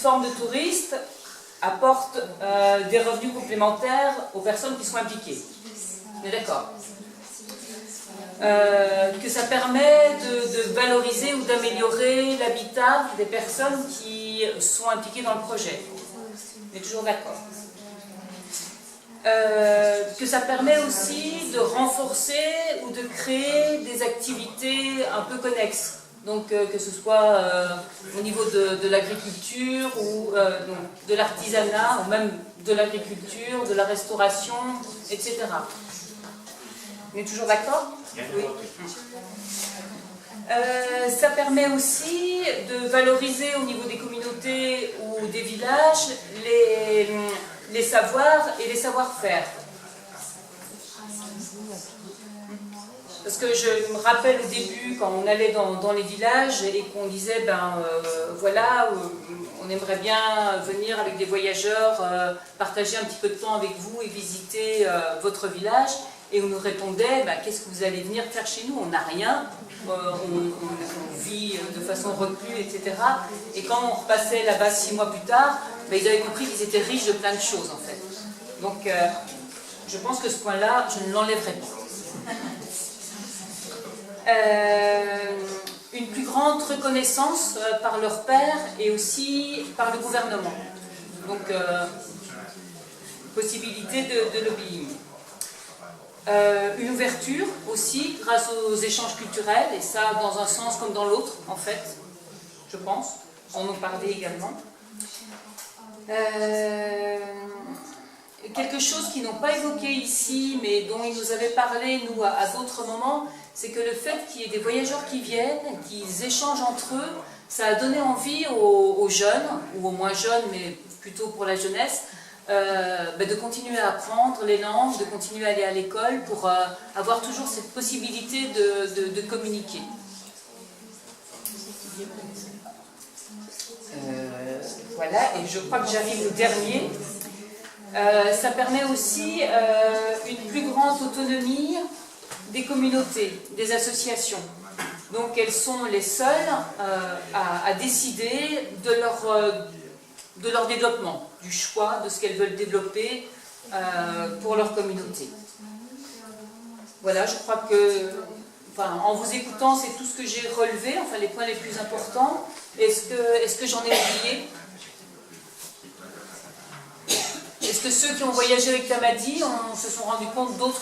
forme de touristes apporte des revenus complémentaires aux personnes qui sont impliquées. On est d'accord? Que ça permet de valoriser ou d'améliorer l'habitat des personnes qui sont impliquées dans le projet. On est toujours d'accord. Que ça permet aussi de renforcer ou de créer des activités un peu connexes. Donc que ce soit au niveau de l'agriculture ou de l'artisanat, ou même de l'agriculture, de la restauration, etc. On est toujours d'accord? Oui. Ça permet aussi de valoriser au niveau des communautés ou des villages les savoirs et les savoir-faire. Parce que je me rappelle au début, quand on allait dans les villages et qu'on disait, voilà, on aimerait bien venir avec des voyageurs, partager un petit peu de temps avec vous et visiter votre village. Et on nous répondait, qu'est-ce que vous allez venir faire chez nous? On n'a rien, on vit de façon recluse, etc. Et quand on repassait là-bas 6 mois plus tard, ils avaient compris qu'ils étaient riches de plein de choses en fait. Donc je pense que ce point-là, je ne l'enlèverai pas. Une plus grande reconnaissance par leurs pairs et aussi par le gouvernement. Donc possibilité de lobbying. Une ouverture aussi grâce aux échanges culturels, et ça dans un sens comme dans l'autre en fait, je pense, on en parlait également. Quelque chose qu'ils n'ont pas évoqué ici, mais dont ils nous avaient parlé nous à d'autres moments, c'est que le fait qu'il y ait des voyageurs qui viennent, qu'ils échangent entre eux, ça a donné envie aux jeunes, ou aux moins jeunes, mais plutôt pour la jeunesse, de continuer à apprendre les langues, de continuer à aller à l'école pour avoir toujours cette possibilité de communiquer. Voilà, et je crois que j'arrive au dernier. Ça permet aussi une plus grande autonomie des communautés, des associations. Donc elles sont les seules à décider de leur développement, du choix de ce qu'elles veulent développer pour leur communauté. Voilà, je crois que, en vous écoutant, c'est tout ce que j'ai relevé, les points les plus importants. Est-ce que j'en ai oublié? Est-ce que ceux qui ont voyagé avec Tamadi se sont rendus compte d'autres